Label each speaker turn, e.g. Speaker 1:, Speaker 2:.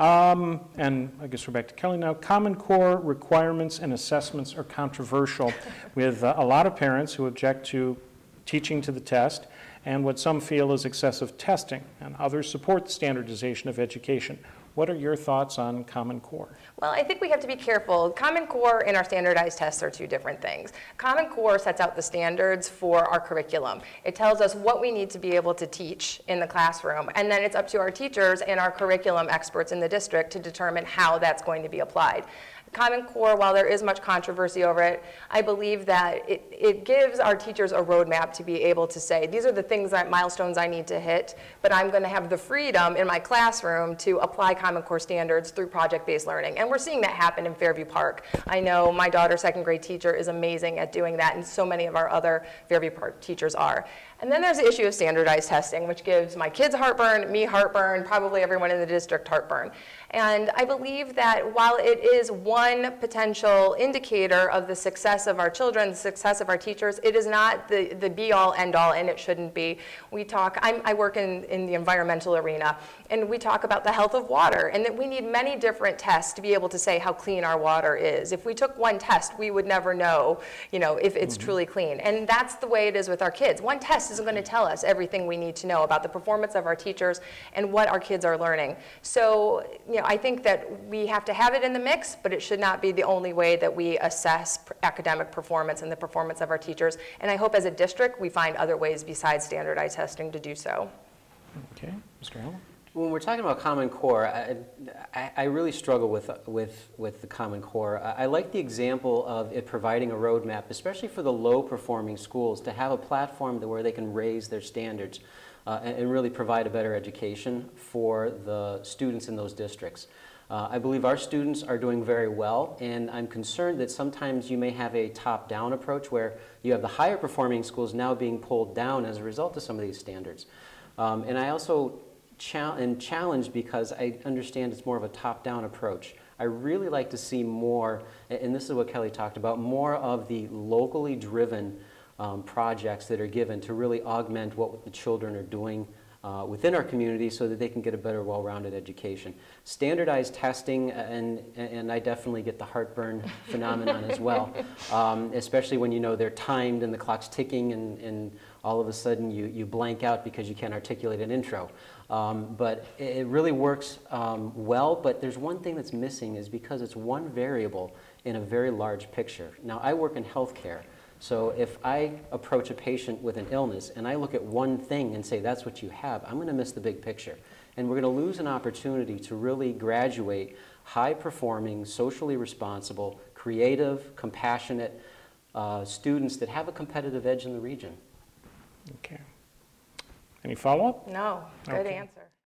Speaker 1: And I guess we're back to Kellie now. Common Core requirements and assessments are controversial with a lot of parents who object to teaching to the test and what some feel is excessive testing, and others support the standardization of education. What are your thoughts on Common Core?
Speaker 2: Well, I think we have to be careful. Common Core and our standardized tests are two different things. Common Core sets out the standards for our curriculum. It tells us what we need to be able to teach in the classroom, and then it's up to our teachers and our curriculum experts in the district to determine how that's going to be applied. Common Core, while there is much controversy over it, I believe that it gives our teachers a roadmap to be able to say, these are the things, milestones I need to hit, but I'm going to have the freedom in my classroom to apply Common Core standards through project-based learning. And we're seeing that happen in Fairview Park. I know my daughter's second grade teacher is amazing at doing that, and so many of our other Fairview Park teachers are. And then there's the issue of standardized testing, which gives my kids heartburn, me heartburn, probably everyone in the district heartburn. And I believe that while it is one potential indicator of the success of our children, the success of our teachers, it is not the be-all, end-all, and it shouldn't be. We talk, I work in the environmental arena, and we talk about the health of water, and that we need many different tests to be able to say how clean our water is. If we took one test, we would never know, if it's truly clean. And that's the way it is with our kids. One test isn't going to tell us everything we need to know about the performance of our teachers and what our kids are learning. So, I think that we have to have it in the mix, but it should not be the only way that we assess academic performance and the performance of our teachers. And I hope as a district we find other ways besides standardized testing to do so.
Speaker 1: Okay, Mr. Allen?
Speaker 3: When we're talking about Common Core, I really struggle with the Common Core. I like the example of it providing a roadmap, especially for the low-performing schools, to have a platform where they can raise their standards and really provide a better education for the students in those districts. I believe our students are doing very well, and I'm concerned that sometimes you may have a top-down approach where you have the higher-performing schools now being pulled down as a result of some of these standards. And I also challenged because I understand it's more of a top-down approach. I really like to see more, and this is what Kellie talked about, more of the locally driven projects that are given to really augment what the children are doing within our community so that they can get a better, well-rounded education. Standardized testing, and I definitely get the heartburn phenomenon as well, especially when they're timed and the clock's ticking and all of a sudden you blank out because you can't articulate an intro. But it really works well, but there's one thing that's missing is because it's one variable in a very large picture. Now, I work in healthcare. So if I approach a patient with an illness and I look at one thing and say that's what you have, I'm going to miss the big picture. And we're going to lose an opportunity to really graduate high-performing, socially responsible, creative, compassionate students that have a competitive edge in the region.
Speaker 1: Okay. Any follow-up?
Speaker 2: No, good answer.